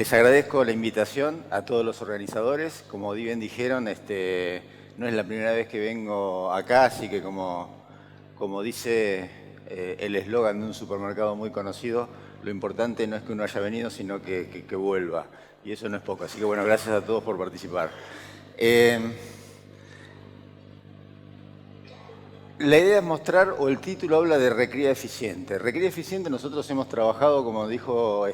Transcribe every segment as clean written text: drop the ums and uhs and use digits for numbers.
Les agradezco la invitación a todos los organizadores. Como bien dijeron, no es la primera vez que vengo acá, así que como dice el eslogan de un supermercado muy conocido, lo importante no es que uno haya venido, sino que vuelva. Y eso no es poco. Así que bueno, gracias a todos por participar. La idea es mostrar, o el título habla de recría eficiente. Recría eficiente nosotros hemos trabajado, como dijo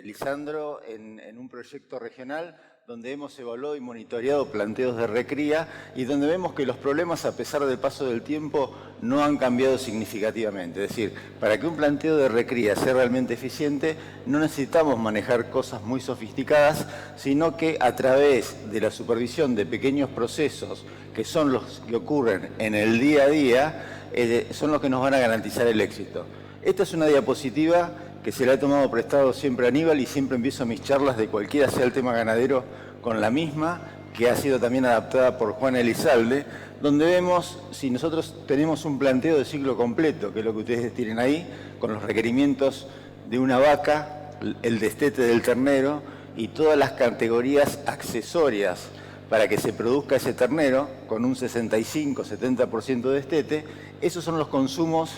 Lisandro, en un proyecto regional donde hemos evaluado y monitoreado planteos de recría y donde vemos que los problemas, a pesar del paso del tiempo, no han cambiado significativamente. Es decir, para que un planteo de recría sea realmente eficiente, no necesitamos manejar cosas muy sofisticadas, sino que a través de la supervisión de pequeños procesos, que son los que ocurren en el día a día, son los que nos van a garantizar el éxito. Esta es una diapositiva que se la he tomado prestado siempre a Aníbal y siempre empiezo mis charlas de cualquiera sea el tema ganadero con la misma, que ha sido también adaptada por Juan Elizalde, donde vemos si nosotros tenemos un planteo de ciclo completo, que es lo que ustedes tienen ahí, con los requerimientos de una vaca, el destete del ternero y todas las categorías accesorias para que se produzca ese ternero, con un 65-70% de destete. Esos son los consumos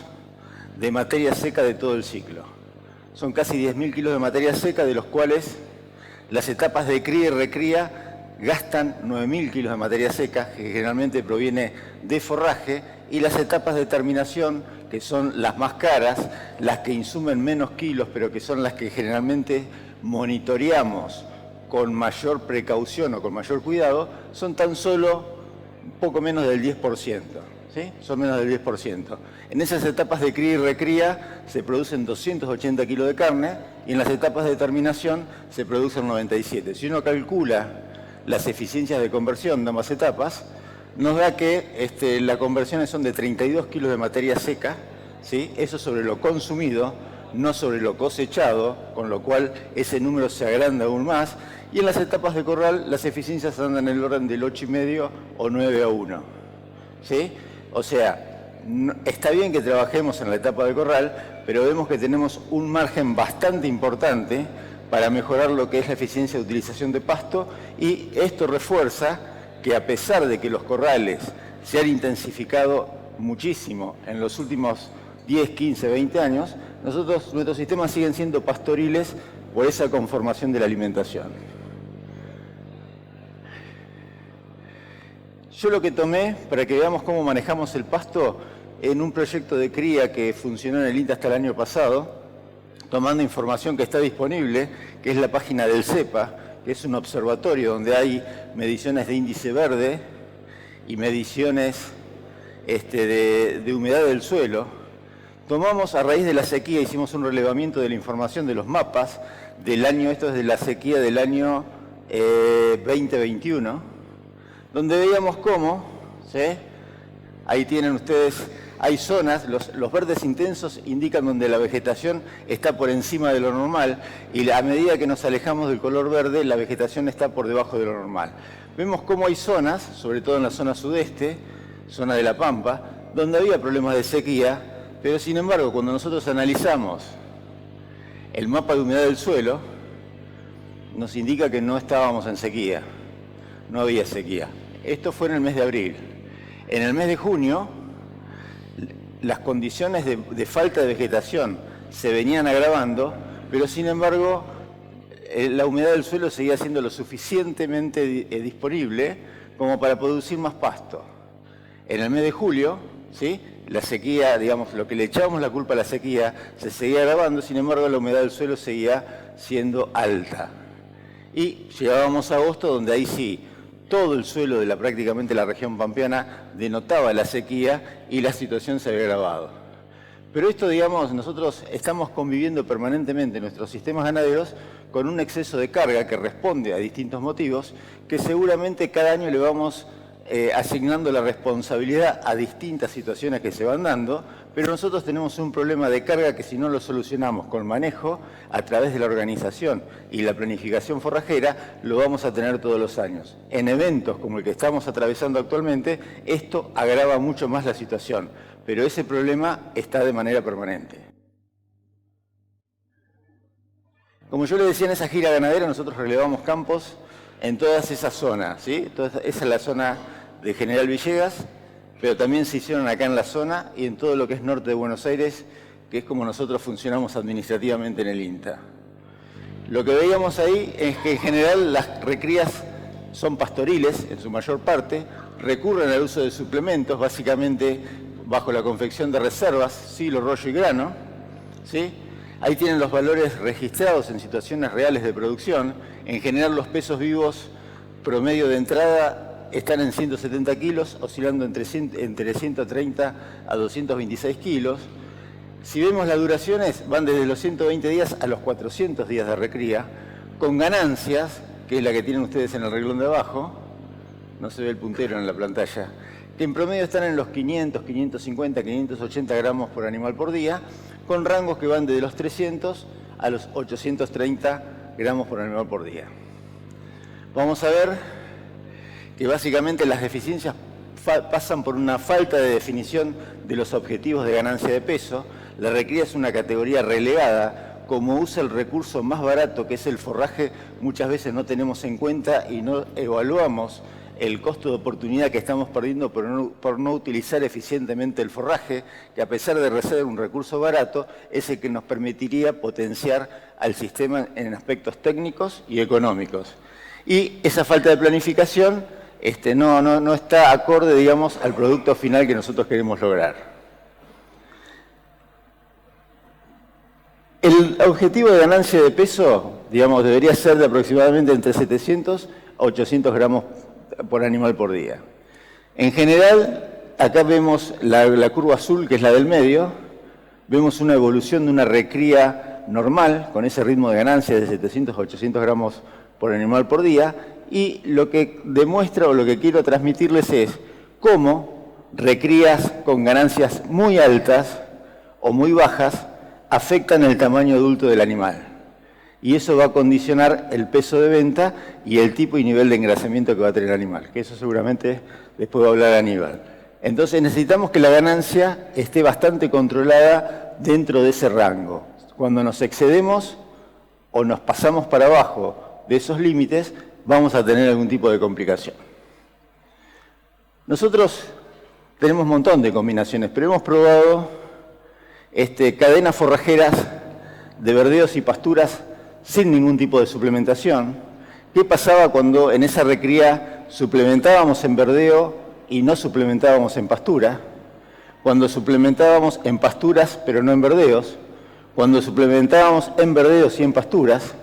de materia seca de todo el ciclo. Son casi 10.000 kilos de materia seca, de los cuales las etapas de cría y recría gastan 9.000 kilos de materia seca, que generalmente proviene de forraje, y las etapas de terminación, que son las más caras, las que insumen menos kilos, pero que son las que generalmente monitoreamos con mayor precaución o con mayor cuidado, son tan solo un poco menos del 10%. ¿Sí? Son menos del 10%. En esas etapas de cría y recría se producen 280 kilos de carne y en las etapas de terminación se producen 97. Si uno calcula las eficiencias de conversión de ambas etapas, nos da que las conversiones son de 32 kilos de materia seca, ¿sí? Eso sobre lo consumido, no sobre lo cosechado, con lo cual ese número se agranda aún más. Y en las etapas de corral las eficiencias andan en el orden del 8,5 o 9-1. ¿Sí? O sea, está bien que trabajemos en la etapa de corral, pero vemos que tenemos un margen bastante importante para mejorar lo que es la eficiencia de utilización de pasto, y esto refuerza que, a pesar de que los corrales se han intensificado muchísimo en los últimos 10, 15, 20 años, nuestros sistemas siguen siendo pastoriles por esa conformación de la alimentación. Yo lo que tomé, para que veamos cómo manejamos el pasto, en un proyecto de cría que funcionó en el INTA hasta el año pasado, tomando información que está disponible, que es la página del CEPA, que es un observatorio donde hay mediciones de índice verde y mediciones de humedad del suelo. Tomamos, a raíz de la sequía, hicimos un relevamiento de la información de los mapas del año, esto es de la sequía del año 2021, donde veíamos cómo, ¿sí? Ahí tienen ustedes, hay zonas, los verdes intensos indican donde la vegetación está por encima de lo normal, y a medida que nos alejamos del color verde, la vegetación está por debajo de lo normal. Vemos cómo hay zonas, sobre todo en la zona sudeste, zona de La Pampa, donde había problemas de sequía, pero sin embargo, cuando nosotros analizamos el mapa de humedad del suelo, nos indica que no estábamos en sequía, no había sequía. Esto fue en el mes de abril. En el mes de junio, las condiciones de falta de vegetación se venían agravando, pero sin embargo, la humedad del suelo seguía siendo lo suficientemente disponible como para producir más pasto. En el mes de julio, ¿sí? La sequía, digamos, lo que le echábamos la culpa a la sequía, se seguía agravando, sin embargo, la humedad del suelo seguía siendo alta. Y llegábamos a agosto, donde ahí sí, todo el suelo de prácticamente la región pampeana denotaba la sequía y la situación se había agravado. Pero esto, digamos, nosotros estamos conviviendo permanentemente en nuestros sistemas ganaderos con un exceso de carga que responde a distintos motivos, que seguramente cada año le vamos asignando la responsabilidad a distintas situaciones que se van dando, pero nosotros tenemos un problema de carga que, si no lo solucionamos con manejo a través de la organización y la planificación forrajera, lo vamos a tener todos los años. En eventos como el que estamos atravesando actualmente, esto agrava mucho más la situación, pero ese problema está de manera permanente. Como yo le decía, en esa gira ganadera nosotros relevamos campos en todas esas zonas, ¿sí? Esa es la zona de General Villegas, pero también se hicieron acá en la zona y en todo lo que es norte de Buenos Aires, que es como nosotros funcionamos administrativamente en el INTA. Lo que veíamos ahí es que en general las recrías son pastoriles, en su mayor parte, recurren al uso de suplementos, básicamente bajo la confección de reservas, silo, rollo y grano, ¿sí? Ahí tienen los valores registrados en situaciones reales de producción. En general los pesos vivos promedio de entrada están en 170 kilos, oscilando entre 130 a 226 kilos. Si vemos las duraciones, van desde los 120 días a los 400 días de recría, con ganancias, que es la que tienen ustedes en el reglón de abajo, no se ve el puntero en la pantalla, que en promedio están en los 500, 550, 580 gramos por animal por día, con rangos que van desde los 300 a los 830 gramos por animal por día. Vamos a ver que básicamente las deficiencias pasan por una falta de definición de los objetivos de ganancia de peso. La recría es una categoría relegada. Como usa el recurso más barato, que es el forraje, muchas veces no tenemos en cuenta y no evaluamos el costo de oportunidad que estamos perdiendo por no utilizar eficientemente el forraje, que a pesar de ser un recurso barato, es el que nos permitiría potenciar al sistema en aspectos técnicos y económicos. Y esa falta de planificación no está acorde, digamos, al producto final que nosotros queremos lograr. El objetivo de ganancia de peso, digamos, debería ser de aproximadamente entre 700 a 800 gramos por animal por día. En general, acá vemos la curva azul, que es la del medio, vemos una evolución de una recría normal, con ese ritmo de ganancia de 700 a 800 gramos por animal por día, y lo que demuestra o lo que quiero transmitirles es cómo recrías con ganancias muy altas o muy bajas afectan el tamaño adulto del animal. Y eso va a condicionar el peso de venta y el tipo y nivel de engrasamiento que va a tener el animal, que eso seguramente después va a hablar Aníbal. Entonces necesitamos que la ganancia esté bastante controlada dentro de ese rango. Cuando nos excedemos o nos pasamos para abajo de esos límites, vamos a tener algún tipo de complicación. Nosotros tenemos un montón de combinaciones, pero hemos probado cadenas forrajeras de verdeos y pasturas sin ningún tipo de suplementación. ¿Qué pasaba cuando en esa recría suplementábamos en verdeo y no suplementábamos en pastura? Cuando suplementábamos en pasturas pero no en verdeos, cuando suplementábamos en verdeos y en pasturas,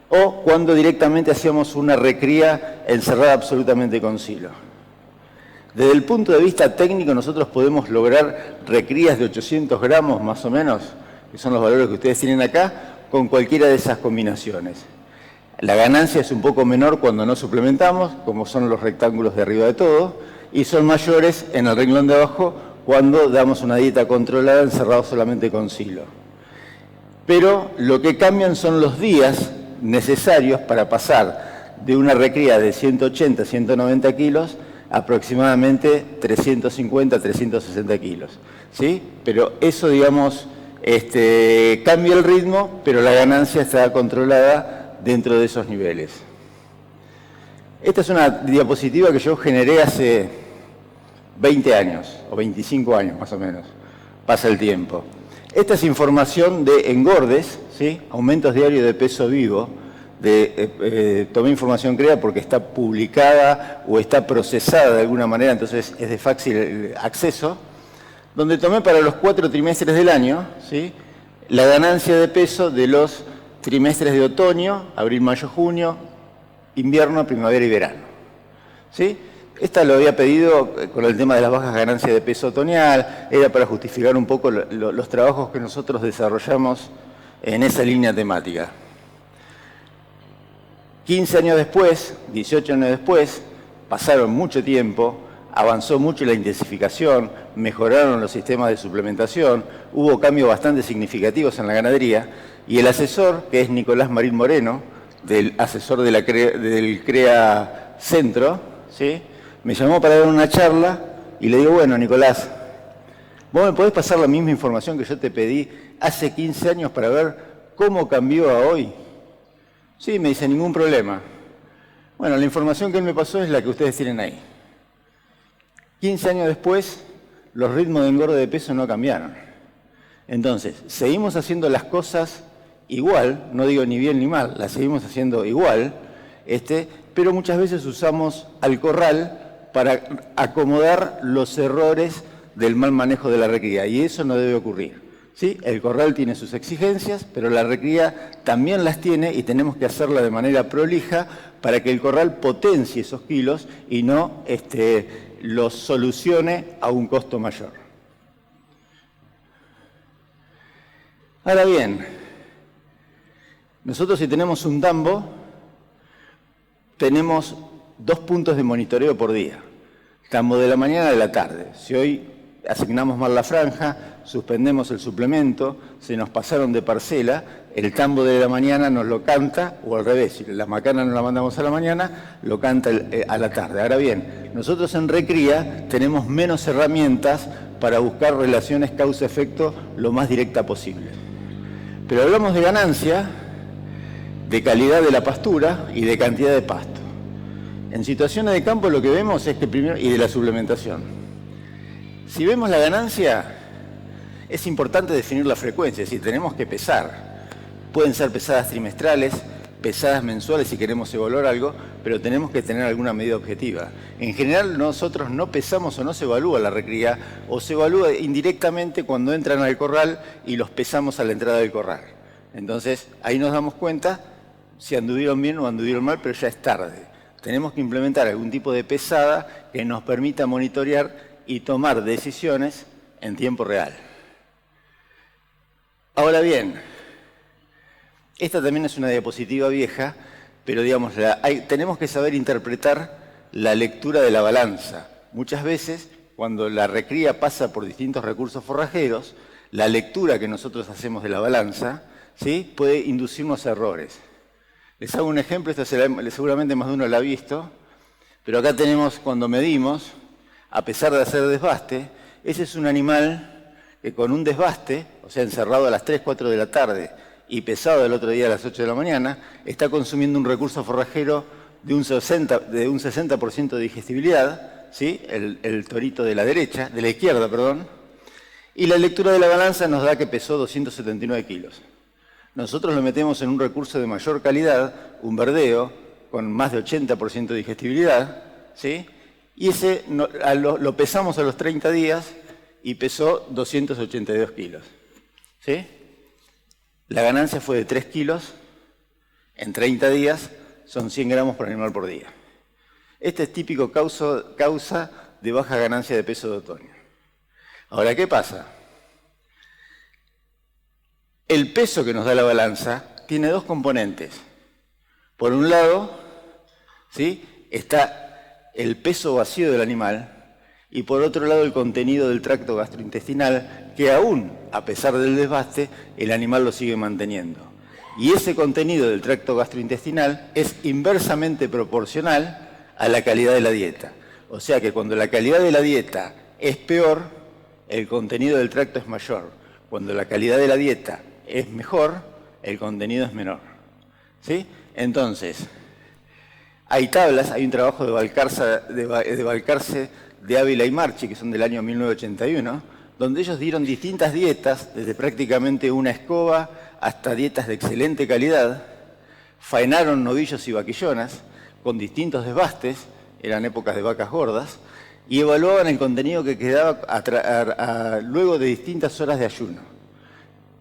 o cuando directamente hacíamos una recría encerrada absolutamente con silo. Desde el punto de vista técnico, nosotros podemos lograr recrías de 800 gramos más o menos, que son los valores que ustedes tienen acá, con cualquiera de esas combinaciones. La ganancia es un poco menor cuando no suplementamos, como son los rectángulos de arriba de todo, y son mayores en el renglón de abajo cuando damos una dieta controlada encerrado solamente con silo. Pero lo que cambian son los días necesarios para pasar de una recría de 180 a 190 kilos aproximadamente 350 a 360 kilos, ¿sí? Pero eso, digamos, cambia el ritmo, pero la ganancia está controlada dentro de esos niveles. Esta es una diapositiva que yo generé hace 20 años, o 25 años más o menos, pasa el tiempo. Esta es información de engordes, ¿sí? Aumentos diarios de peso vivo. Tomé información CREA porque está publicada o está procesada de alguna manera, entonces es de fácil acceso, donde tomé para los 4 trimestres del año, ¿sí? La ganancia de peso de los trimestres de otoño, abril, mayo, junio, invierno, primavera y verano, ¿sí? Esta lo había pedido con el tema de las bajas ganancias de peso otoñal, era para justificar un poco los trabajos que nosotros desarrollamos en esa línea temática. 15 años después, 18 años después, pasaron mucho tiempo, avanzó mucho la intensificación, mejoraron los sistemas de suplementación, hubo cambios bastante significativos en la ganadería y el asesor, que es Nicolás Marín Moreno, del asesor de del CREA Centro, ¿sí? Me llamó para dar una charla y le digo, bueno, Nicolás, ¿vos me podés pasar la misma información que yo te pedí hace 15 años para ver cómo cambió a hoy? Sí, me dice, ningún problema. Bueno, la información que él me pasó es la que ustedes tienen ahí. 15 años después, los ritmos de engorde de peso no cambiaron. Entonces, seguimos haciendo las cosas igual, no digo ni bien ni mal, las seguimos haciendo igual, pero muchas veces usamos al corral para acomodar los errores del mal manejo de la recría, y eso no debe ocurrir. ¿Sí? El corral tiene sus exigencias, pero la recría también las tiene y tenemos que hacerla de manera prolija para que el corral potencie esos kilos y no los solucione a un costo mayor. Ahora bien, nosotros si tenemos un tambo, tenemos 2 puntos de monitoreo por día. Tambo de la mañana y de la tarde. Si hoy asignamos mal la franja, suspendemos el suplemento, se nos pasaron de parcela, el tambo de la mañana nos lo canta, o al revés, si la macana nos la mandamos a la mañana, lo canta a la tarde. Ahora bien, nosotros en recría tenemos menos herramientas para buscar relaciones causa-efecto lo más directa posible. Pero hablamos de ganancia, de calidad de la pastura y de cantidad de pasto. En situaciones de campo lo que vemos es que primero, y de la suplementación. Si vemos la ganancia, es importante definir la frecuencia, es decir, tenemos que pesar. Pueden ser pesadas trimestrales, pesadas mensuales si queremos evaluar algo, pero tenemos que tener alguna medida objetiva. En general nosotros no pesamos o no se evalúa la recría, o se evalúa indirectamente cuando entran al corral y los pesamos a la entrada del corral. Entonces ahí nos damos cuenta si anduvieron bien o anduvieron mal, pero ya es tarde. Tenemos que implementar algún tipo de pesada que nos permita monitorear y tomar decisiones en tiempo real. Ahora bien, esta también es una diapositiva vieja, pero digamos, tenemos que saber interpretar la lectura de la balanza. Muchas veces, cuando la recría pasa por distintos recursos forrajeros, la lectura que nosotros hacemos de la balanza, ¿sí?, puede inducirnos a errores. Les hago un ejemplo, esto seguramente más de uno lo ha visto, pero acá tenemos cuando medimos, a pesar de hacer desbaste, ese es un animal que con un desbaste, o sea, encerrado a las 3, 4 de la tarde y pesado el otro día a las 8 de la mañana, está consumiendo un recurso forrajero de un 60% de digestibilidad, ¿sí?, el torito de la izquierda, perdón, y la lectura de la balanza nos da que pesó 279 kilos. Nosotros lo metemos en un recurso de mayor calidad, un verdeo, con más de 80% de digestibilidad, ¿sí?, y ese lo pesamos a los 30 días y pesó 282 kilos. ¿Sí? La ganancia fue de 3 kilos, en 30 días son 100 gramos por animal por día. Este es típico causa de baja ganancia de peso de otoño. Ahora, ¿qué pasa? El peso que nos da la balanza tiene 2 componentes. Por un lado, ¿sí?, está el peso vacío del animal y por otro lado el contenido del tracto gastrointestinal que aún, a pesar del desbaste, el animal lo sigue manteniendo. Y ese contenido del tracto gastrointestinal es inversamente proporcional a la calidad de la dieta. O sea que cuando la calidad de la dieta es peor, el contenido del tracto es mayor. Cuando la calidad de la dieta es mejor, el contenido es menor. ¿Sí? Entonces, hay tablas, hay un trabajo de Valcarce, de Ávila y Marchi, que son del año 1981, donde ellos dieron distintas dietas, desde prácticamente una escoba hasta dietas de excelente calidad, faenaron novillos y vaquillonas con distintos desbastes, eran épocas de vacas gordas, y evaluaban el contenido que quedaba luego de distintas horas de ayuno.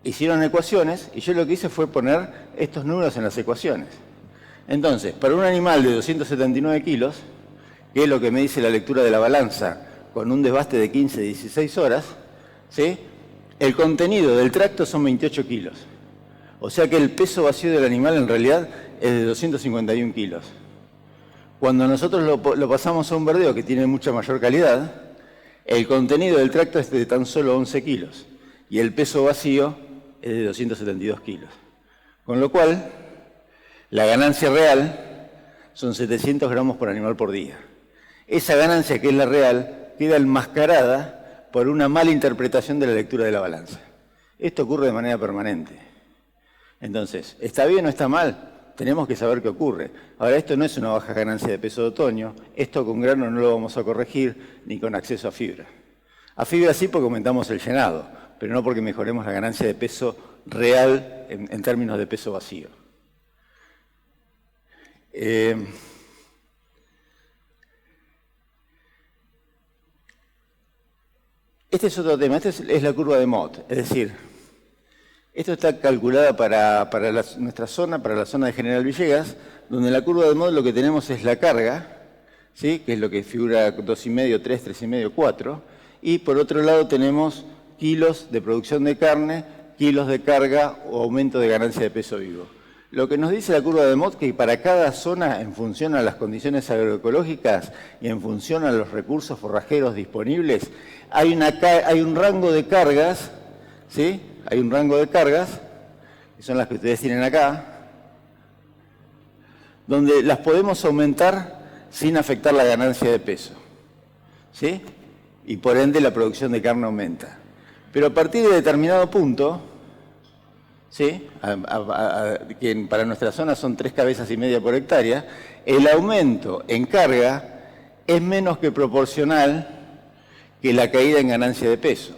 Hicieron ecuaciones y yo lo que hice fue poner estos números en las ecuaciones. Entonces, para un animal de 279 kilos, que es lo que me dice la lectura de la balanza, con un desbaste de 15, 16 horas, ¿sí?, el contenido del tracto son 28 kilos. O sea que el peso vacío del animal en realidad es de 251 kilos. Cuando nosotros lo pasamos a un verdeo que tiene mucha mayor calidad, el contenido del tracto es de tan solo 11 kilos y el peso vacío es de 272 kilos. Con lo cual, la ganancia real son 700 gramos por animal por día. Esa ganancia, que es la real, queda enmascarada por una mala interpretación de la lectura de la balanza. Esto ocurre de manera permanente. Entonces, ¿está bien o está mal? tenemos que saber qué ocurre. Ahora, esto no es una baja ganancia de peso de otoño, esto con grano no lo vamos a corregir ni con acceso a fibra. A fibra sí porque aumentamos el llenado, pero no porque mejoremos la ganancia de peso real en términos de peso vacío. Este es otro tema, esta es la curva de Mott, es decir, esto está calculada para nuestra zona, para la zona de General Villegas, donde en la curva de Mott lo que tenemos es la carga, ¿sí? Que es lo que figura 2,5, 3, 3,5, 4, y por otro lado tenemos kilos de producción de carne, kilos de carga o aumento de ganancia de peso vivo. Lo que nos dice la curva de Mott que para cada zona, en función a las condiciones agroecológicas y en función a los recursos forrajeros disponibles, hay un rango de cargas, ¿sí? Hay un rango de cargas, que son las que ustedes tienen acá, donde las podemos aumentar sin afectar la ganancia de peso, ¿sí? Y por ende la producción de carne aumenta. Pero a partir de determinado punto, ¿sí? Que para nuestra zona son 3,5 cabezas por hectárea, el aumento en carga es menos que proporcional que la caída en ganancia de peso.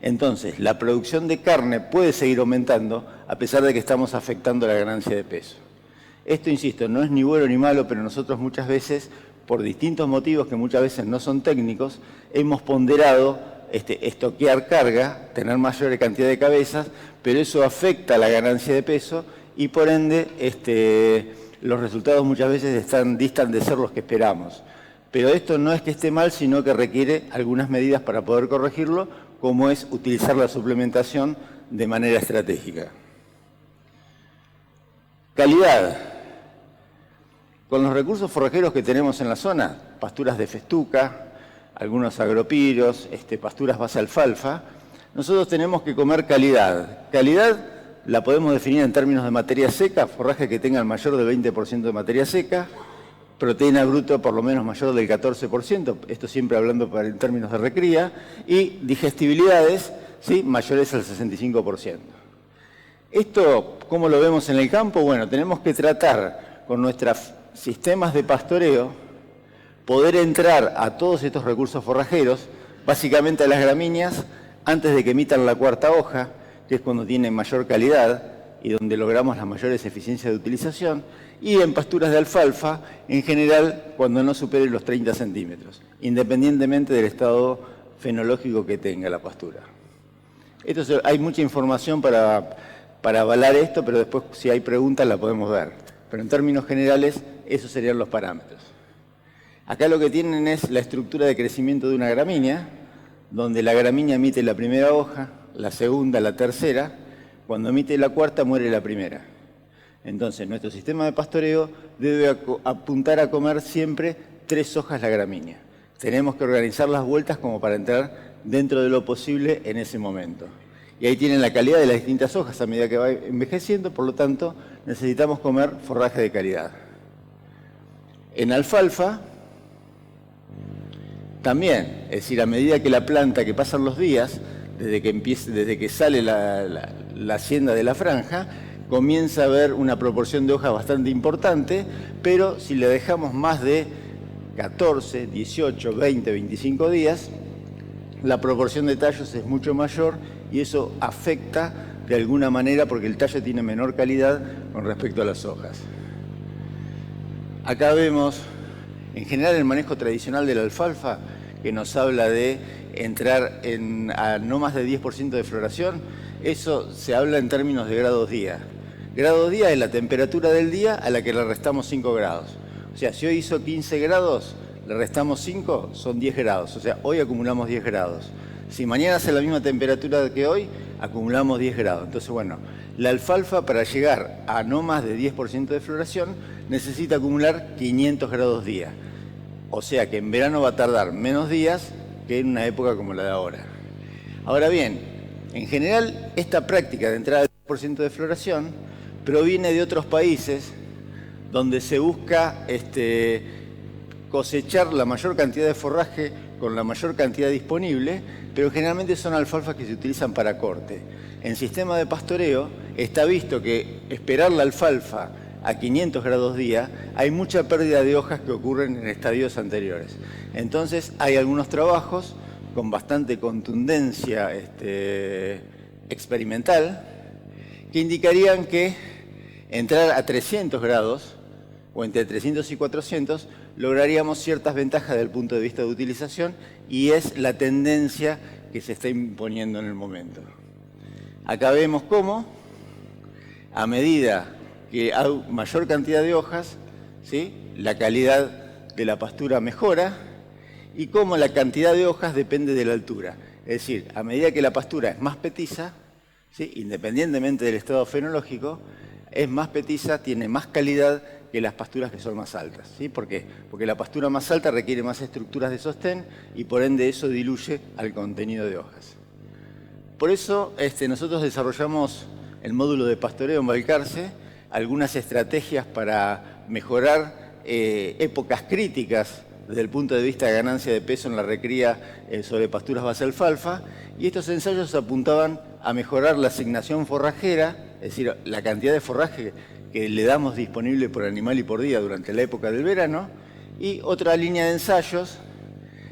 Entonces, la producción de carne puede seguir aumentando a pesar de que estamos afectando la ganancia de peso. Esto, insisto, no es ni bueno ni malo, pero nosotros muchas veces, por distintos motivos que muchas veces no son técnicos, hemos ponderado estoquear carga, tener mayor cantidad de cabezas, pero eso afecta la ganancia de peso y por ende los resultados muchas veces distan de ser los que esperamos. Pero esto no es que esté mal, sino que requiere algunas medidas para poder corregirlo, como es utilizar la suplementación de manera estratégica. Calidad. Con los recursos forrajeros que tenemos en la zona, pasturas de festuca, algunos agropiros, pasturas base alfalfa, nosotros tenemos que comer calidad. Calidad la podemos definir en términos de materia seca, forraje que tenga el mayor del 20% de materia seca, proteína bruta por lo menos mayor del 14%, esto siempre hablando en términos de recría, y digestibilidades, ¿sí? Mayores al 65%. Esto, ¿cómo lo vemos en el campo? Bueno, tenemos que tratar con nuestros sistemas de pastoreo, poder entrar a todos estos recursos forrajeros, básicamente a las gramíneas, antes de que emitan la cuarta hoja, que es cuando tienen mayor calidad y donde logramos las mayores eficiencias de utilización, y en pasturas de alfalfa, en general, cuando no superen los 30 centímetros, independientemente del estado fenológico que tenga la pastura. Hay mucha información para avalar esto, pero después, si hay preguntas, la podemos ver. Pero en términos generales, esos serían los parámetros. Acá lo que tienen es la estructura de crecimiento de una gramínea, donde la gramínea emite la primera hoja, la segunda, la tercera. Cuando emite la cuarta, muere la primera. Entonces, nuestro sistema de pastoreo debe apuntar a comer siempre 3 hojas la gramínea. Tenemos que organizar las vueltas como para entrar dentro de lo posible en ese momento. Y ahí tienen la calidad de las distintas hojas a medida que va envejeciendo, por lo tanto, necesitamos comer forraje de calidad. En alfalfa, también, es decir, a medida que la planta, que pasan los días, desde que sale la hacienda de la franja, comienza a haber una proporción de hojas bastante importante, pero si le dejamos más de 14, 18, 20, 25 días, la proporción de tallos es mucho mayor y eso afecta de alguna manera porque el tallo tiene menor calidad con respecto a las hojas. Acá vemos, en general, el manejo tradicional de la alfalfa, que nos habla de entrar a no más de 10% de floración. Eso se habla en términos de grados día. Grados día es la temperatura del día a la que le restamos 5 grados. O sea, si hoy hizo 15 grados, le restamos 5, son 10 grados. O sea, hoy acumulamos 10 grados. Si mañana hace la misma temperatura que hoy, acumulamos 10 grados. Entonces, bueno, la alfalfa para llegar a no más de 10% de floración necesita acumular 500 grados día. O sea que en verano va a tardar menos días que en una época como la de ahora. Ahora bien, en general, esta práctica de entrada al 10% de floración proviene de otros países donde se busca cosechar la mayor cantidad de forraje con la mayor cantidad disponible, pero generalmente son alfalfas que se utilizan para corte. En sistema de pastoreo está visto que esperar la alfalfa a 500 grados día, hay mucha pérdida de hojas que ocurren en estadios anteriores. Entonces hay algunos trabajos con bastante contundencia experimental que indicarían que entrar a 300 grados o entre 300 y 400 lograríamos ciertas ventajas desde el punto de vista de utilización y es la tendencia que se está imponiendo en el momento. Acá vemos cómo, a medida que hay mayor cantidad de hojas, ¿sí?, la calidad de la pastura mejora y cómo la cantidad de hojas depende de la altura. Es decir, a medida que la pastura es más petiza, ¿sí?, independientemente del estado fenológico, es más petiza, tiene más calidad que las pasturas que son más altas. ¿Sí? ¿Por qué? Porque la pastura más alta requiere más estructuras de sostén y por ende eso diluye al contenido de hojas. Por eso nosotros desarrollamos el módulo de pastoreo en Balcarce, algunas estrategias para mejorar épocas críticas desde el punto de vista de ganancia de peso en la recría sobre pasturas base alfalfa, y estos ensayos apuntaban a mejorar la asignación forrajera, es decir, la cantidad de forraje que le damos disponible por animal y por día durante la época del verano, y otra línea de ensayos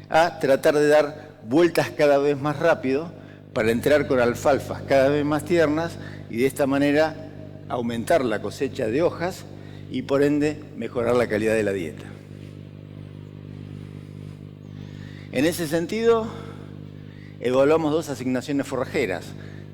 a tratar de dar vueltas cada vez más rápido para entrar con alfalfas cada vez más tiernas y de esta manera aumentar la cosecha de hojas y por ende mejorar la calidad de la dieta. En ese sentido, evaluamos dos asignaciones forrajeras,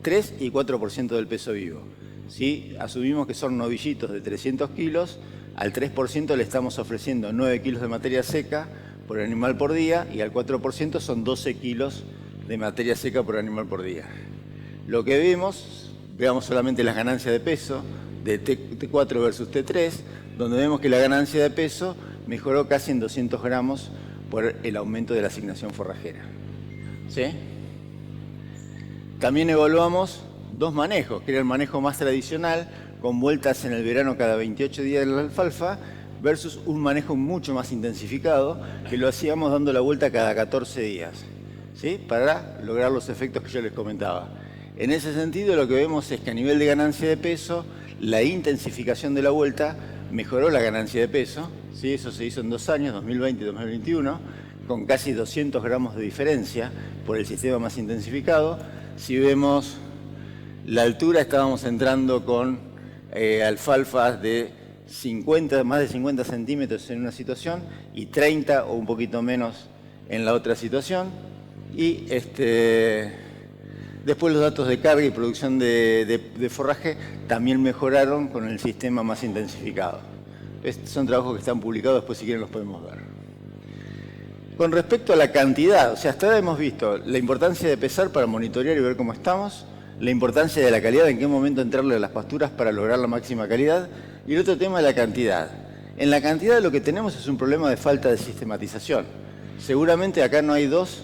3 y 4% del peso vivo. Si asumimos que son novillitos de 300 kilos, al 3% le estamos ofreciendo 9 kilos de materia seca por animal por día y al 4% son 12 kilos de materia seca por animal por día. Lo que veamos solamente las ganancias de peso de T4 versus T3, donde vemos que la ganancia de peso mejoró casi en 200 gramos por el aumento de la asignación forrajera. ¿Sí? También evaluamos dos manejos, que era el manejo más tradicional, con vueltas en el verano cada 28 días de la alfalfa, versus un manejo mucho más intensificado, que lo hacíamos dando la vuelta cada 14 días, ¿sí?, para lograr los efectos que yo les comentaba. En ese sentido, lo que vemos es que a nivel de ganancia de peso, la intensificación de la vuelta mejoró la ganancia de peso, ¿sí? Eso se hizo en 2 años, 2020 y 2021, con casi 200 gramos de diferencia por el sistema más intensificado. Si vemos la altura, estábamos entrando con alfalfas de más de 50 centímetros en una situación y 30 o un poquito menos en la otra situación. Y después los datos de carga y producción de forraje también mejoraron con el sistema más intensificado. Estos son trabajos que están publicados, después si quieren los podemos ver. Con respecto a la cantidad, o sea, hasta ahora hemos visto la importancia de pesar para monitorear y ver cómo estamos, la importancia de la calidad, en qué momento entrarle a las pasturas para lograr la máxima calidad, y el otro tema es la cantidad. En la cantidad lo que tenemos es un problema de falta de sistematización. Seguramente acá no hay dos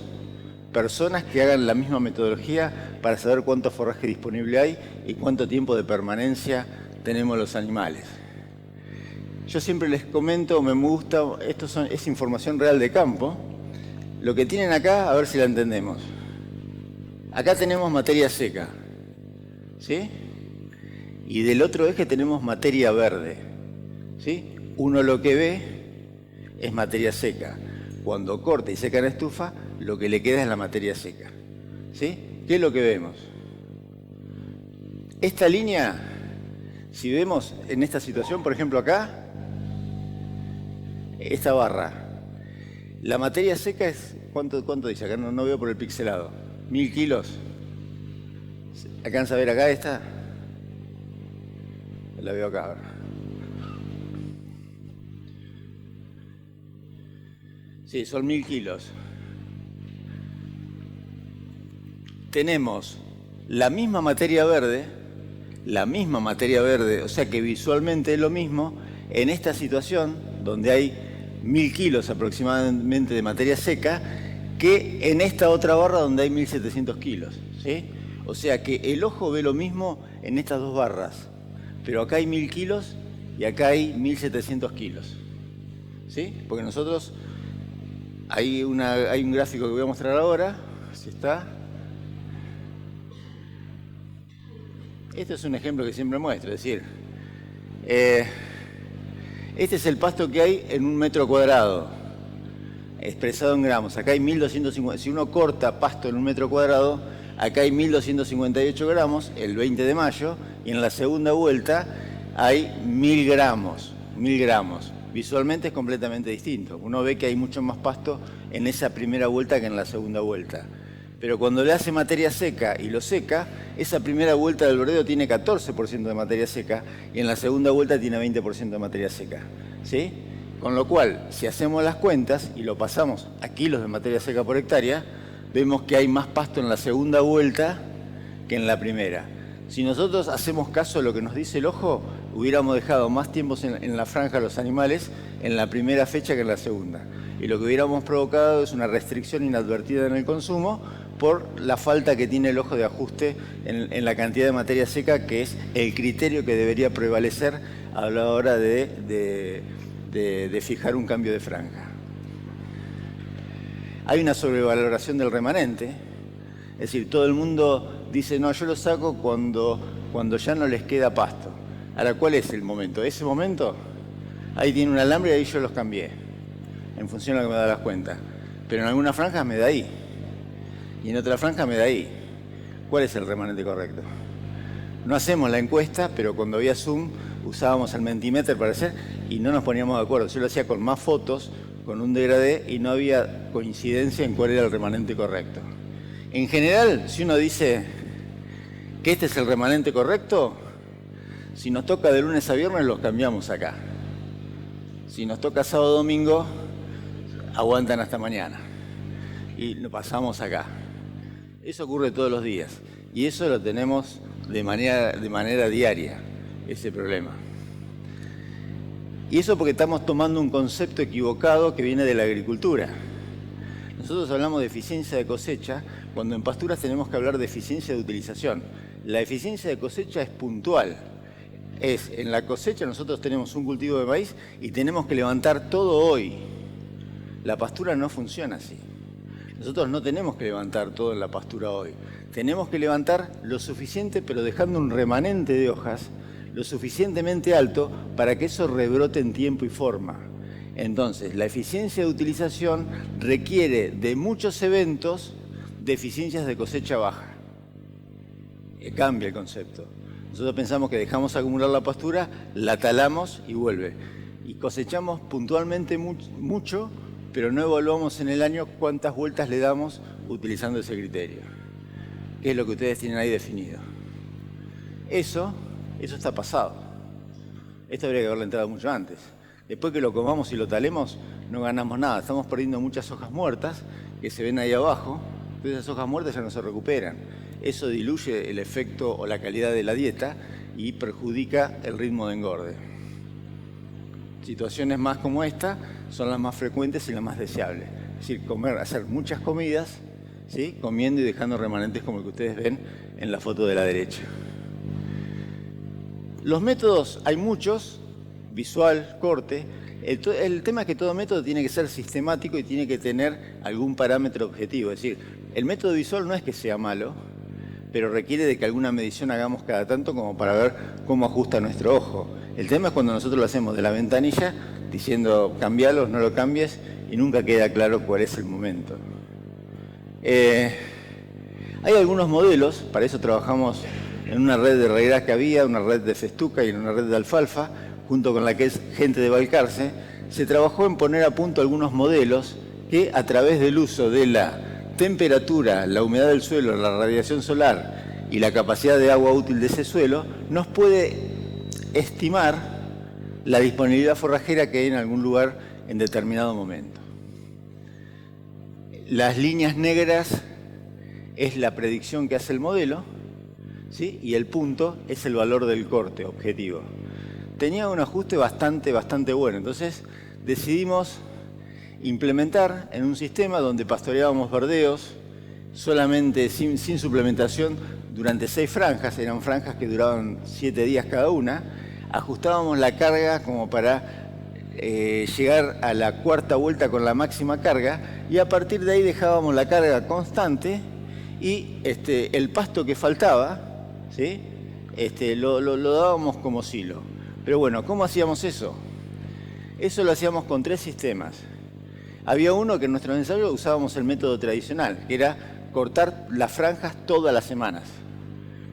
personas que hagan la misma metodología para saber cuánto forraje disponible hay y cuánto tiempo de permanencia tenemos los animales. Yo siempre les comento, me gusta, es información real de campo. Lo que tienen acá, a ver si la entendemos. Acá tenemos materia seca, ¿sí? Y del otro eje tenemos materia verde, ¿sí? Uno lo que ve es materia seca. Cuando corta y seca en estufa, lo que le queda es la materia seca, ¿sí? ¿Qué es lo que vemos? Esta línea, si vemos en esta situación, por ejemplo acá, esta barra, la materia seca es, ¿cuánto dice? Acá no veo por el pixelado. 1000 kilos. ¿Alcanza a ver acá esta? La veo acá ahora. Sí, son 1000 kilos. Tenemos la misma materia verde, o sea que visualmente es lo mismo, en esta situación donde hay 1000 kilos aproximadamente de materia seca, que en esta otra barra donde hay 1700 kilos, ¿sí? O sea que el ojo ve lo mismo en estas dos barras, pero acá hay 1000 kilos y acá hay 1700 kilos, ¿sí? Porque nosotros, hay un gráfico que voy a mostrar ahora, si está. Este es un ejemplo que siempre muestro, es decir, Este es el pasto que hay en 1 metro cuadrado, expresado en gramos. Acá hay 1250. Si uno corta pasto en 1 metro cuadrado, acá hay 1258 gramos el 20 de mayo y en la segunda vuelta hay 1000 gramos. 1000 gramos. Visualmente es completamente distinto. Uno ve que hay mucho más pasto en esa primera vuelta que en la segunda vuelta. Pero cuando le hace materia seca y lo seca, esa primera vuelta del verdeo tiene 14% de materia seca y en la segunda vuelta tiene 20% de materia seca. ¿Sí? Con lo cual, si hacemos las cuentas y lo pasamos a kilos de materia seca por hectárea, vemos que hay más pasto en la segunda vuelta que en la primera. Si nosotros hacemos caso a lo que nos dice el ojo, hubiéramos dejado más tiempo en la franja a los animales en la primera fecha que en la segunda. Y lo que hubiéramos provocado es una restricción inadvertida en el consumo por la falta que tiene el ojo de ajuste en la cantidad de materia seca, que es el criterio que debería prevalecer a la hora de fijar un cambio de franja. Hay una sobrevaloración del remanente, es decir, todo el mundo dice, no, yo lo saco cuando ya no les queda pasto. Ahora, ¿cuál es el momento? Ese momento, ahí tiene un alambre y ahí yo los cambié, en función de lo que me da las cuentas. Pero en algunas franjas me da ahí, y en otras franjas me da ahí. ¿Cuál es el remanente correcto? No hacemos la encuesta, pero cuando había Zoom usábamos el Mentimeter para hacer y no nos poníamos de acuerdo. Yo lo hacía con más fotos, con un degradé y no había coincidencia en cuál era el remanente correcto. En general, si uno dice que este es el remanente correcto, si nos toca de lunes a viernes los cambiamos acá. Si nos toca sábado o domingo, aguantan hasta mañana y lo pasamos acá. Eso ocurre todos los días y eso lo tenemos de manera diaria, ese problema. Y eso porque estamos tomando un concepto equivocado que viene de la agricultura. Nosotros hablamos de eficiencia de cosecha, cuando en pasturas tenemos que hablar de eficiencia de utilización. La eficiencia de cosecha es puntual. En la cosecha nosotros tenemos un cultivo de maíz y tenemos que levantar todo hoy. La pastura no funciona así. Nosotros no tenemos que levantar todo en la pastura hoy. Tenemos que levantar lo suficiente, pero dejando un remanente de hojas lo suficientemente alto para que eso rebrote en tiempo y forma. Entonces, la eficiencia de utilización requiere de muchos eventos de eficiencias de cosecha baja. Cambia el concepto. Nosotros pensamos que dejamos acumular la pastura, la talamos y vuelve. Y cosechamos puntualmente mucho, pero no evaluamos en el año cuántas vueltas le damos utilizando ese criterio, que es lo que ustedes tienen ahí definido. Eso está pasado. Esto habría que haberle entrado mucho antes. Después que lo comamos y lo talemos, no ganamos nada. Estamos perdiendo muchas hojas muertas que se ven ahí abajo, pero esas hojas muertas ya no se recuperan. Eso diluye el efecto o la calidad de la dieta y perjudica el ritmo de engorde. Situaciones más como esta son las más frecuentes y las más deseables. Es decir, hacer muchas comidas, ¿sí?, comiendo y dejando remanentes como el que ustedes ven en la foto de la derecha. Los métodos hay muchos, visual, corte. El tema es que todo método tiene que ser sistemático y tiene que tener algún parámetro objetivo. Es decir, el método visual no es que sea malo, pero requiere de que alguna medición hagamos cada tanto como para ver cómo ajusta nuestro ojo. El tema es cuando nosotros lo hacemos de la ventanilla, diciendo cambialos, no lo cambies, y nunca queda claro cuál es el momento. Hay algunos modelos, para eso trabajamos en una red de regueras que había, una red de festuca y en una red de alfalfa, junto con la que es gente de Balcarce. Se trabajó en poner a punto algunos modelos que a través del uso de la temperatura, la humedad del suelo, la radiación solar y la capacidad de agua útil de ese suelo, nos puede estimar la disponibilidad forrajera que hay en algún lugar en determinado momento. Las líneas negras es la predicción que hace el modelo, ¿sí?, y el punto es el valor del corte objetivo. Tenía un ajuste bastante bueno, entonces decidimos implementar en un sistema donde pastoreábamos verdeos solamente sin suplementación durante 6 franjas, eran franjas que duraban 7 días cada una, ajustábamos la carga como para llegar a la cuarta vuelta con la máxima carga y a partir de ahí dejábamos la carga constante y el pasto que faltaba, ¿sí?, lo dábamos como silo. Pero bueno, ¿cómo hacíamos eso? Eso lo hacíamos con 3 sistemas. Había uno que en nuestro ensayo usábamos el método tradicional, que era cortar las franjas todas las semanas.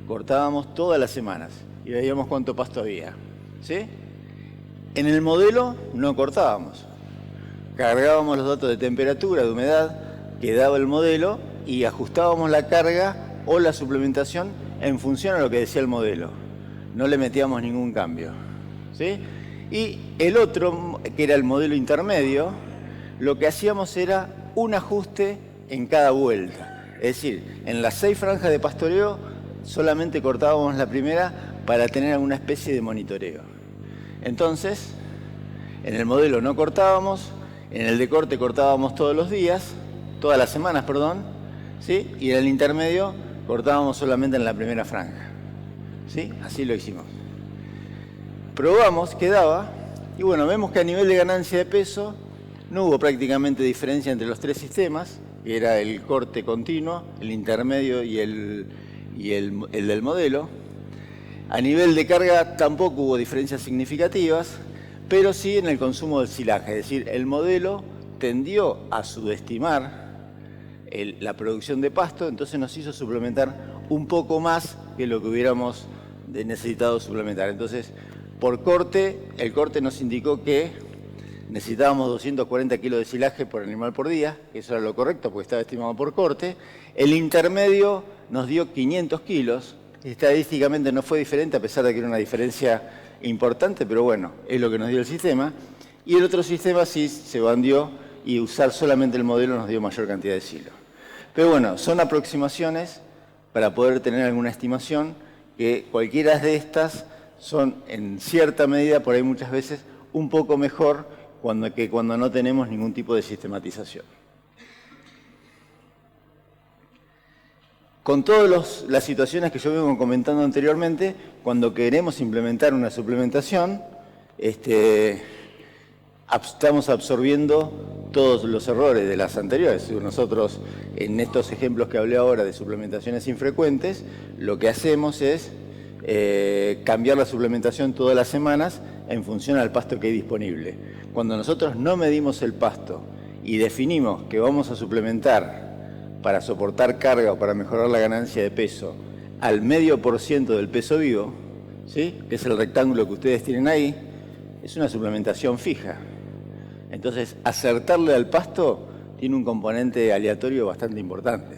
Cortábamos todas las semanas y veíamos cuánto pasto había, ¿sí? En el modelo no cortábamos. Cargábamos los datos de temperatura, de humedad que daba el modelo y ajustábamos la carga o la suplementación en función a lo que decía el modelo. No le metíamos ningún cambio, ¿sí? Y el otro, que era el modelo intermedio, lo que hacíamos era un ajuste en cada vuelta. Es decir, en las 6 franjas de pastoreo solamente cortábamos la primera para tener alguna especie de monitoreo. Entonces, en el modelo no cortábamos, en el de corte cortábamos todos los días, todas las semanas, perdón, ¿sí? Y en el intermedio cortábamos solamente en la primera franja, ¿sí? Así lo hicimos. Probamos qué daba y bueno, vemos que a nivel de ganancia de peso no hubo prácticamente diferencia entre los 3 sistemas, que era el corte continuo, el intermedio y el del modelo. A nivel de carga tampoco hubo diferencias significativas, pero sí en el consumo del silaje, es decir, el modelo tendió a subestimar la producción de pasto, entonces nos hizo suplementar un poco más que lo que hubiéramos necesitado suplementar. Entonces, por corte, el corte nos indicó que necesitábamos 240 kilos de silaje por animal por día, que eso era lo correcto porque estaba estimado por corte. El intermedio nos dio 500 kilos, estadísticamente no fue diferente a pesar de que era una diferencia importante, pero bueno, es lo que nos dio el sistema. Y el otro sistema sí se bandió y usar solamente el modelo nos dio mayor cantidad de silos. Pero bueno, son aproximaciones para poder tener alguna estimación, que cualquiera de estas son en cierta medida, por ahí muchas veces, un poco mejor que cuando no tenemos ningún tipo de sistematización. Con todas las situaciones que yo vengo comentando anteriormente, cuando queremos implementar una suplementación, estamos absorbiendo todos los errores de las anteriores. Nosotros, en estos ejemplos que hablé ahora de suplementaciones infrecuentes, lo que hacemos es cambiar la suplementación todas las semanas en función al pasto que hay disponible. Cuando nosotros no medimos el pasto y definimos que vamos a suplementar para soportar carga o para mejorar la ganancia de peso al 0,5% del peso vivo, ¿sí? Que es el rectángulo que ustedes tienen ahí, es una suplementación fija. Entonces, acertarle al pasto tiene un componente aleatorio bastante importante,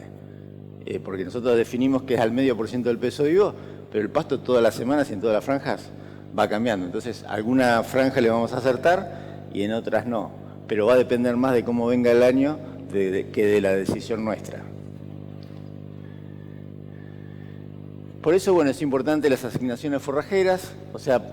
porque nosotros definimos que es al 0,5% del peso vivo, pero el pasto todas las semanas y en todas las franjas va cambiando. Entonces, alguna franja le vamos a acertar y en otras no, pero va a depender más de cómo venga el año que de la decisión nuestra. Por eso, bueno, es importante las asignaciones forrajeras, o sea,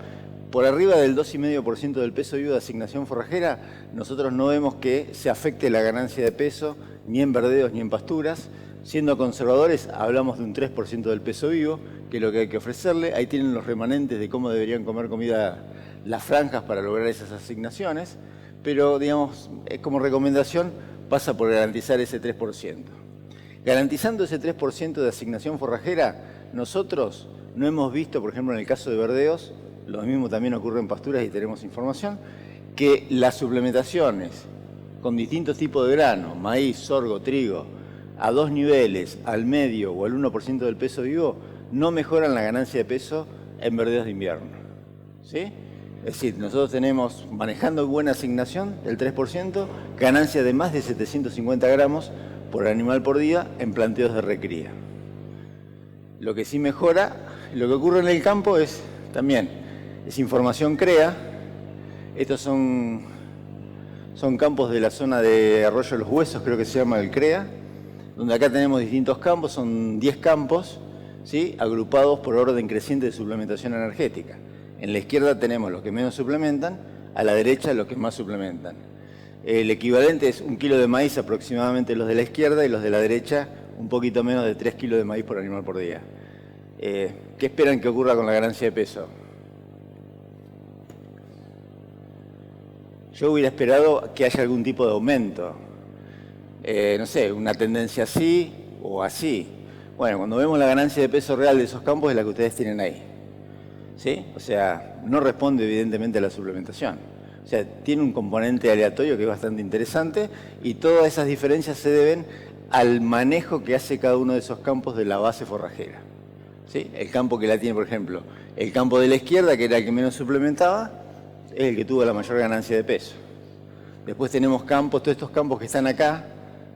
por arriba del 2,5% del peso vivo de asignación forrajera, nosotros no vemos que se afecte la ganancia de peso ni en verdeos ni en pasturas. Siendo conservadores, hablamos de un 3% del peso vivo, que es lo que hay que ofrecerle. Ahí tienen los remanentes de cómo deberían comer comida las franjas para lograr esas asignaciones, pero, digamos, como recomendación pasa por garantizar ese 3%. Garantizando ese 3% de asignación forrajera, nosotros no hemos visto, por ejemplo, en el caso de verdeos, lo mismo también ocurre en pasturas y tenemos información, que las suplementaciones con distintos tipos de grano, maíz, sorgo, trigo, a 2 niveles, al medio o al 1% del peso vivo, no mejoran la ganancia de peso en verdeos de invierno, ¿sí? Es decir, nosotros tenemos, manejando buena asignación, el 3%, ganancia de más de 750 gramos por animal por día en planteos de recría. Lo que sí mejora, lo que ocurre en el campo es también, es información CREA. Estos son campos de la zona de Arroyo Los Huesos, creo que se llama el CREA, donde acá tenemos distintos campos, son 10 campos, ¿sí? Agrupados por orden creciente de suplementación energética. En la izquierda tenemos los que menos suplementan, a la derecha los que más suplementan. El equivalente es 1 kilo de maíz aproximadamente los de la izquierda y los de la derecha un poquito menos de 3 kilos de maíz por animal por día. ¿Qué esperan que ocurra con la ganancia de peso? Yo hubiera esperado que haya algún tipo de aumento. No sé, una tendencia así o así. Bueno, cuando vemos la ganancia de peso real de esos campos es la que ustedes tienen ahí, ¿sí? O sea, no responde evidentemente a la suplementación. O O sea, tiene un componente aleatorio que es bastante interesante y todas esas diferencias se deben al manejo que hace cada uno de esos campos de la base forrajera. ¿Sí? El campo que la tiene, por ejemplo, el campo de la izquierda, que era el que menos suplementaba, es el que tuvo la mayor ganancia de peso. Después tenemos campos, todos estos campos que están acá,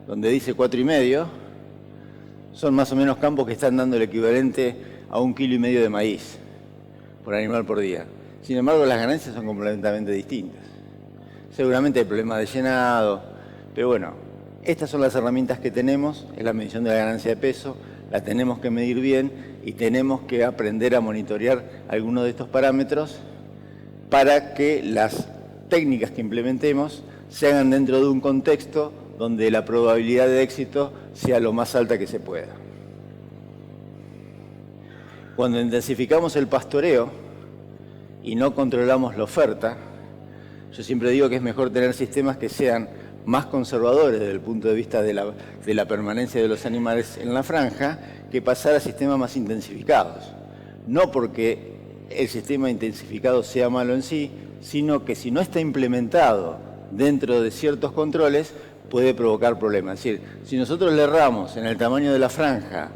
donde dice 4,5, son más o menos campos que están dando el equivalente a 1,5 kilos de maíz por animal por día. Sin embargo, las ganancias son completamente distintas. Seguramente hay problemas de llenado, pero bueno, estas son las herramientas que tenemos, es la medición de la ganancia de peso, la tenemos que medir bien y tenemos que aprender a monitorear algunos de estos parámetros para que las técnicas que implementemos se hagan dentro de un contexto donde la probabilidad de éxito sea lo más alta que se pueda. Cuando intensificamos el pastoreo y no controlamos la oferta, yo siempre digo que es mejor tener sistemas que sean más conservadores desde el punto de vista de la permanencia de los animales en la franja que pasar a sistemas más intensificados. No porque el sistema intensificado sea malo en sí, sino que si no está implementado dentro de ciertos controles puede provocar problemas. Es decir, si nosotros le erramos en el tamaño de la franja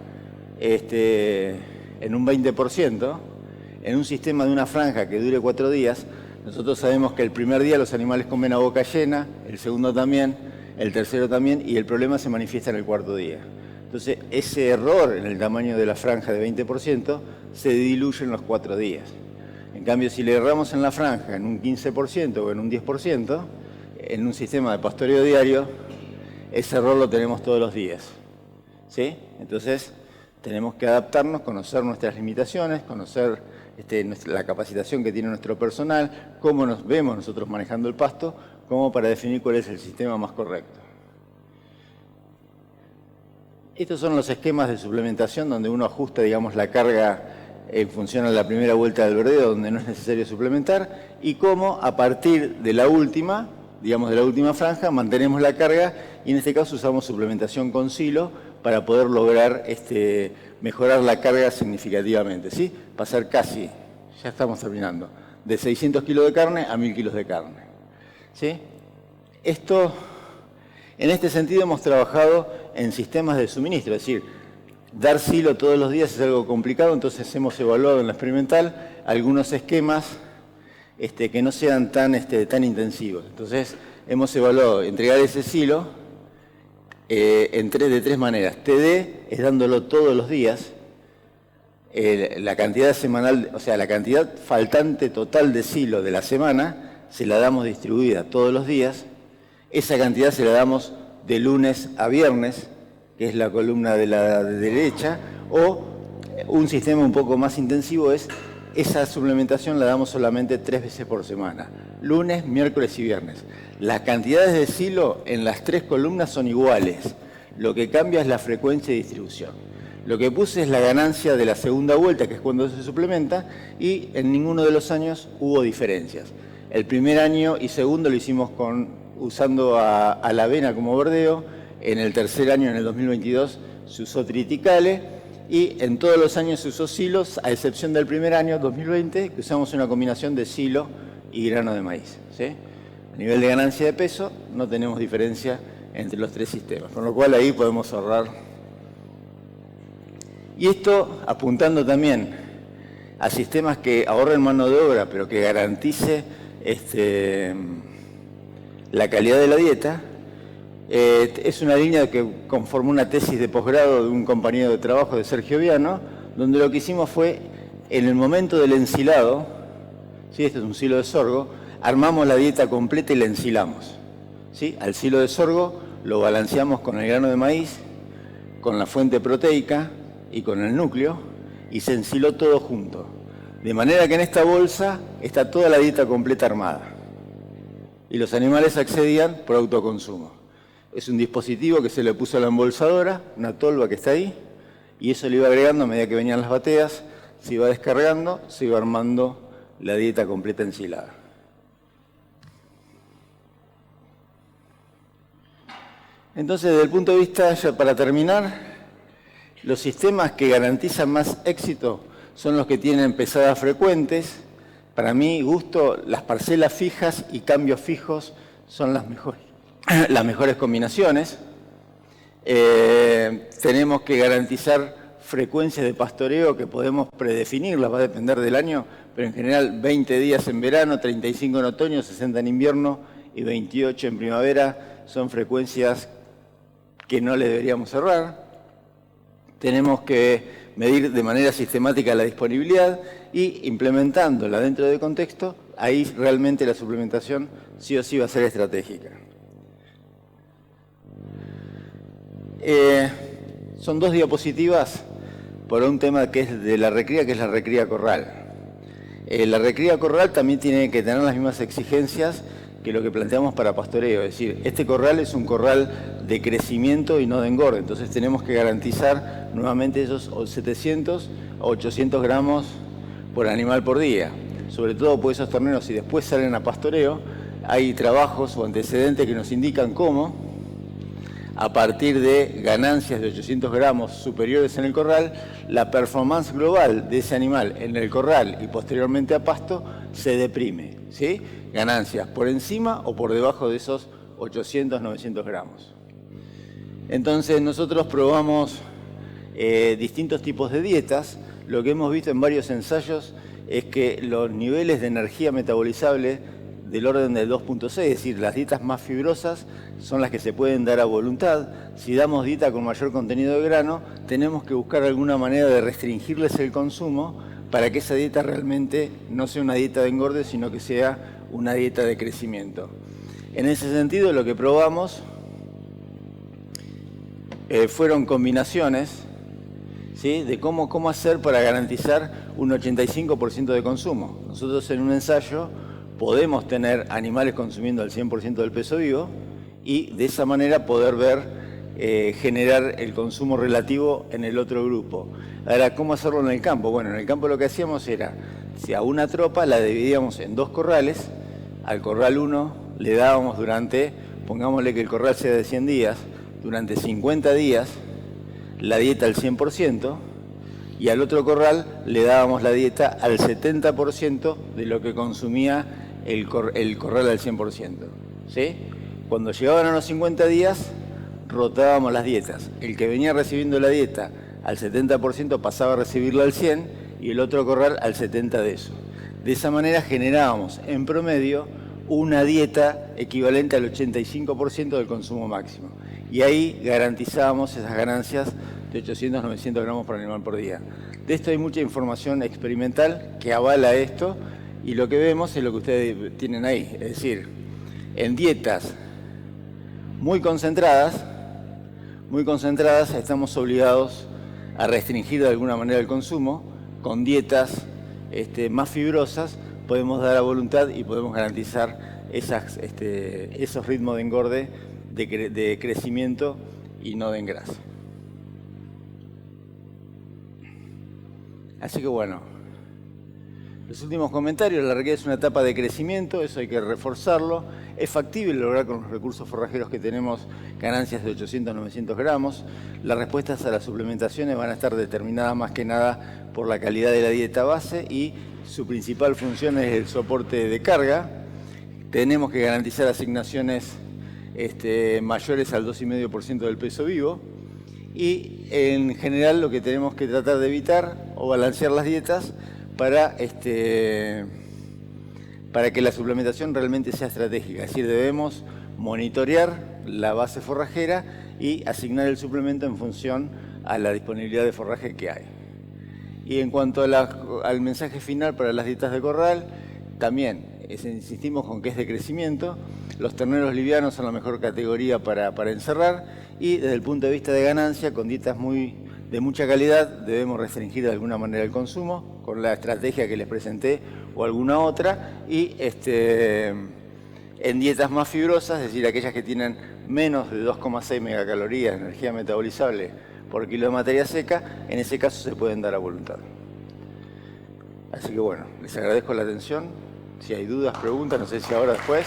en un 20%, en un sistema de una franja que dure 4 días, nosotros sabemos que el primer día los animales comen a boca llena, el segundo también, el tercero también, y el problema se manifiesta en el cuarto día. Entonces, ese error en el tamaño de la franja de 20% se diluye en los 4 días. En cambio, si le erramos en la franja en un 15% o en un 10%, en un sistema de pastoreo diario, ese error lo tenemos todos los días. ¿Sí? Entonces, tenemos que adaptarnos, conocer nuestras limitaciones, conocer la capacitación que tiene nuestro personal, cómo nos vemos nosotros manejando el pasto, como para definir cuál es el sistema más correcto. Estos son los esquemas de suplementación donde uno ajusta, digamos, la carga en función a la primera vuelta del verdeo, donde no es necesario suplementar, y cómo a partir de la última, digamos de la última franja, mantenemos la carga y en este caso usamos suplementación con silo para poder lograr mejorar la carga significativamente, ¿sí? Pasar casi, ya estamos terminando, de 600 kilos de carne a 1.000 kilos de carne, ¿sí? Esto, en este sentido hemos trabajado en sistemas de suministro, es decir, dar silo todos los días es algo complicado, entonces hemos evaluado en la experimental algunos esquemas que no sean tan intensivos. Entonces hemos evaluado entregar ese silo de 3 maneras. TD es dándolo todos los días, la cantidad semanal, o sea, la cantidad faltante total de silo de la semana se la damos distribuida todos los días. Esa cantidad se la damos de lunes a viernes, que es la columna de la derecha, o un sistema un poco más intensivo es esa suplementación la damos solamente 3 veces por semana, lunes, miércoles y viernes. Las cantidades de silo en las 3 columnas son iguales, lo que cambia es la frecuencia de distribución. Lo que puse es la ganancia de la segunda vuelta, que es cuando se suplementa, y en ninguno de los años hubo diferencias. El primer año y segundo lo hicimos usando a la avena como verdeo, en el tercer año, en el 2022, se usó triticale, y en todos los años se usó silos, a excepción del primer año, 2020, que usamos una combinación de silo y grano de maíz, ¿sí? A nivel de ganancia de peso, no tenemos diferencia entre los 3 sistemas, con lo cual ahí podemos ahorrar. Y esto apuntando también a sistemas que ahorren mano de obra, pero que garantice la calidad de la dieta. Es una línea que conformó una tesis de posgrado de un compañero de trabajo de Sergio Viano, donde lo que hicimos fue, en el momento del ensilado, ¿sí? Este es un silo de sorgo, armamos la dieta completa y la ensilamos, ¿sí? Al silo de sorgo lo balanceamos con el grano de maíz, con la fuente proteica y con el núcleo, y se ensiló todo junto. De manera que en esta bolsa está toda la dieta completa armada. Y los animales accedían por autoconsumo. Es un dispositivo que se le puso a la embolsadora, una tolva que está ahí, y eso le iba agregando a medida que venían las bateas, se iba descargando, se iba armando la dieta completa ensilada. Entonces, desde el punto de vista, ya para terminar, los sistemas que garantizan más éxito son los que tienen pesadas frecuentes, para mi gusto, las parcelas fijas y cambios fijos son las mejores combinaciones. Tenemos que garantizar frecuencias de pastoreo que podemos predefinirlas, va a depender del año, pero en general 20 días en verano, 35 en otoño, 60 en invierno y 28 en primavera son frecuencias que no le deberíamos errar. Tenemos que medir de manera sistemática la disponibilidad y implementándola dentro del contexto, ahí realmente la suplementación sí o sí va a ser estratégica. Son dos diapositivas por un tema que es de la recría, que es la recría corral. La recría corral también tiene que tener las mismas exigencias que lo que planteamos para pastoreo. Es decir, este corral es un corral de crecimiento y no de engorde. Entonces tenemos que garantizar nuevamente esos 700 a 800 gramos por animal por día. Sobre todo por esos terneros, si después salen a pastoreo, hay trabajos o antecedentes que nos indican cómo, a partir de ganancias de 800 gramos superiores en el corral, la performance global de ese animal en el corral y posteriormente a pasto se deprime, ¿sí? Ganancias por encima o por debajo de esos 800, 900 gramos. Entonces nosotros probamos distintos tipos de dietas. Lo que hemos visto en varios ensayos es que los niveles de energía metabolizable del orden del 2.6, es decir, las dietas más fibrosas son las que se pueden dar a voluntad. Si damos dieta con mayor contenido de grano, tenemos que buscar alguna manera de restringirles el consumo para que esa dieta realmente no sea una dieta de engorde, sino que sea una dieta de crecimiento. En ese sentido, lo que probamos fueron combinaciones, ¿sí?, de cómo hacer para garantizar un 85% de consumo. Nosotros en un ensayo podemos tener animales consumiendo el 100% del peso vivo y de esa manera poder ver, generar el consumo relativo en el otro grupo. Ahora, ¿cómo hacerlo en el campo? Bueno, en el campo lo que hacíamos era, si a una tropa la dividíamos en dos corrales, al corral 1 le dábamos durante, pongámosle que el corral sea de 100 días, durante 50 días la dieta al 100%, y al otro corral le dábamos la dieta al 70% de lo que consumía el corral al 100%. ¿Sí? Cuando llegaban a los 50 días, rotábamos las dietas. El que venía recibiendo la dieta al 70% pasaba a recibirla al 100% y el otro corral al 70% de eso. De esa manera generábamos en promedio una dieta equivalente al 85% del consumo máximo. Y ahí garantizábamos esas ganancias de 800, 900 gramos por animal por día. De esto hay mucha información experimental que avala esto y lo que vemos es lo que ustedes tienen ahí. Es decir, en dietas muy concentradas estamos obligados a restringir de alguna manera el consumo. Con dietas más fibrosas podemos dar a voluntad y podemos garantizar esos ritmos de engorde, de crecimiento y no de engrase. Así que bueno, los últimos comentarios: la recría es una etapa de crecimiento, eso hay que reforzarlo. Es factible lograr con los recursos forrajeros que tenemos ganancias de 800, 900 gramos. Las respuestas a las suplementaciones van a estar determinadas más que nada por la calidad de la dieta base y su principal función es el soporte de carga. Tenemos que garantizar asignaciones mayores al 2,5% del peso vivo. Y en general lo que tenemos que tratar de evitar o balancear las dietas para que la suplementación realmente sea estratégica. Es decir, debemos monitorear la base forrajera y asignar el suplemento en función a la disponibilidad de forraje que hay. Y en cuanto al mensaje final para las dietas de corral, también insistimos con que es de crecimiento. Los terneros livianos son la mejor categoría para encerrar y desde el punto de vista de ganancia, con dietas de mucha calidad, debemos restringir de alguna manera el consumo con la estrategia que les presenté o alguna otra, y en dietas más fibrosas, es decir, aquellas que tienen menos de 2,6 megacalorías de energía metabolizable por kilo de materia seca, en ese caso se pueden dar a voluntad. Así que bueno, les agradezco la atención. Si hay dudas, preguntas, no sé si ahora o después.